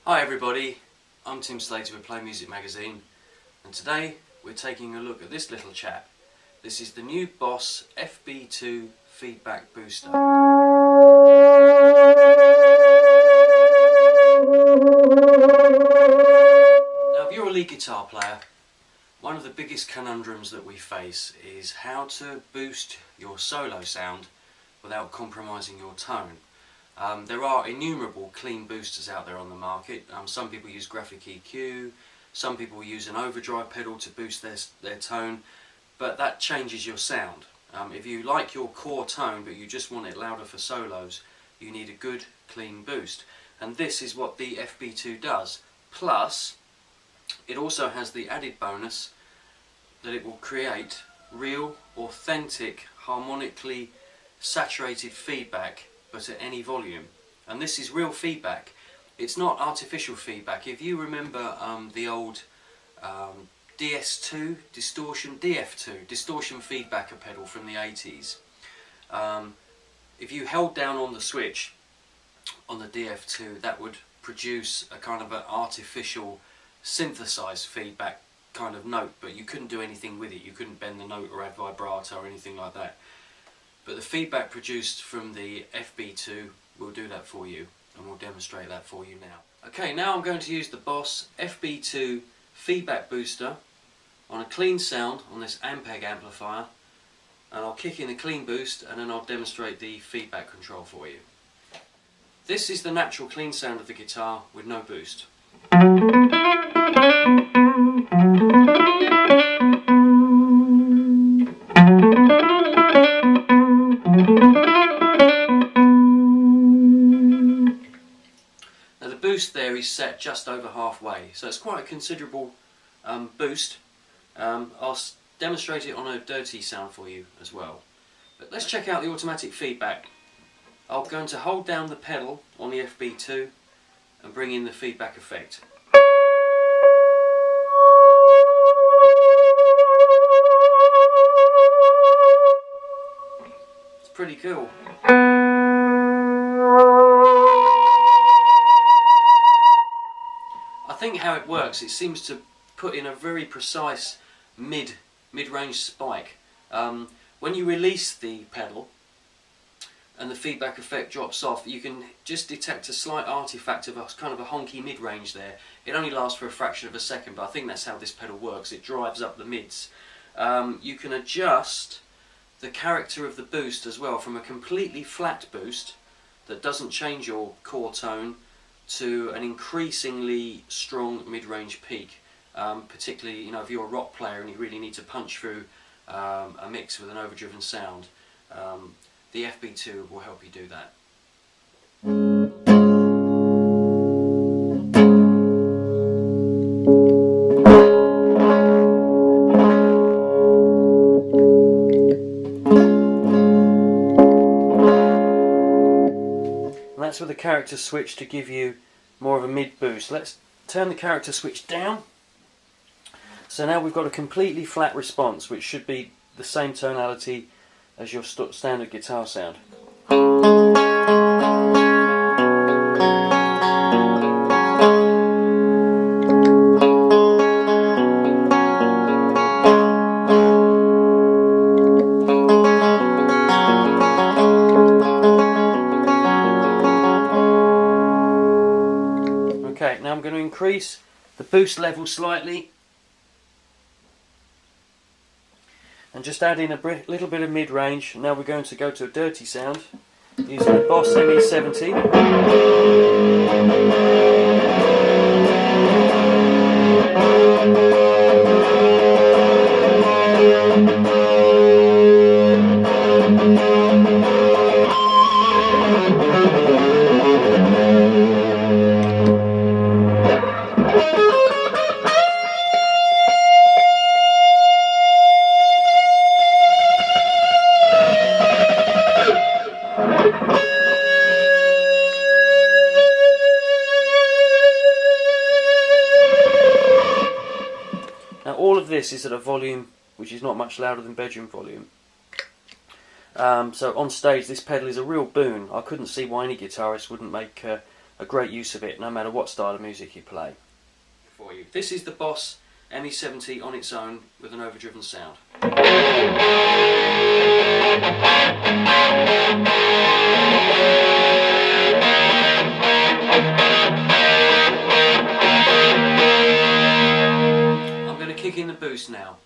Hi everybody, I'm Tim Slater with Play Music Magazine, and today we're taking a look at this little chap. This is the new Boss FB-2 feedback booster. Now if you're a lead guitar player, one of the biggest conundrums that we face is how to boost your solo sound without compromising your tone. There are innumerable clean boosters out there on the market. Some people use graphic EQ, some people use an overdrive pedal to boost their tone, but that changes your sound. If you like your core tone but you just want it louder for solos, you need a good clean boost. And this is what the FB-2 does. Plus, it also has the added bonus that it will create real, authentic, harmonically saturated feedback, but at any volume. And this is real feedback. It's not artificial feedback. If you remember the old DS2 DF2 distortion feedbacker pedal from the 80s, if you held down on the switch on the DF2, that would produce a kind of an artificial synthesized feedback kind of note, but you couldn't do anything with it. You couldn't bend the note or add vibrato or anything like that. But the feedback produced from the FB-2 will do that for you, and we'll demonstrate that for you now. Okay, now I'm going to use the Boss FB-2 feedback booster on a clean sound on this Ampeg amplifier, and I'll kick in a clean boost and then I'll demonstrate the feedback control for you. This is the natural clean sound of the guitar with no boost. Now the boost there is set just over halfway, so it's quite a considerable boost. I'll demonstrate it on a dirty sound for you as well. But let's check out the automatic feedback. I'm going to hold down the pedal on the FB-2 and bring in the feedback effect. It's pretty cool. I think how it works, it seems to put in a very precise mid-range spike. When you release the pedal and the feedback effect drops off, you can just detect a slight artifact of a kind of a honky mid-range there. It only lasts for a fraction of a second, but I think that's how this pedal works. It drives up the mids. You can adjust the character of the boost as well, from a completely flat boost that doesn't change your core tone to an increasingly strong mid-range peak. Particularly, if you're a rock player and you really need to punch through a mix with an overdriven sound, the FB-2 will help you do that. And that's with the character switch to give you more of a mid boost. Let's turn the character switch down. So now we've got a completely flat response, which should be the same tonality as your standard guitar sound. Okay, now I'm going to increase the boost level slightly and just add in a little bit of mid-range. Now we're going to go to a dirty sound using the Boss ME70. All of this is at a volume which is not much louder than bedroom volume. So on stage this pedal is a real boon. I couldn't see why any guitarist wouldn't make a great use of it no matter what style of music you play. For you, this is the Boss ME70 on its own with an overdriven sound. I'm going to kick in the boost now.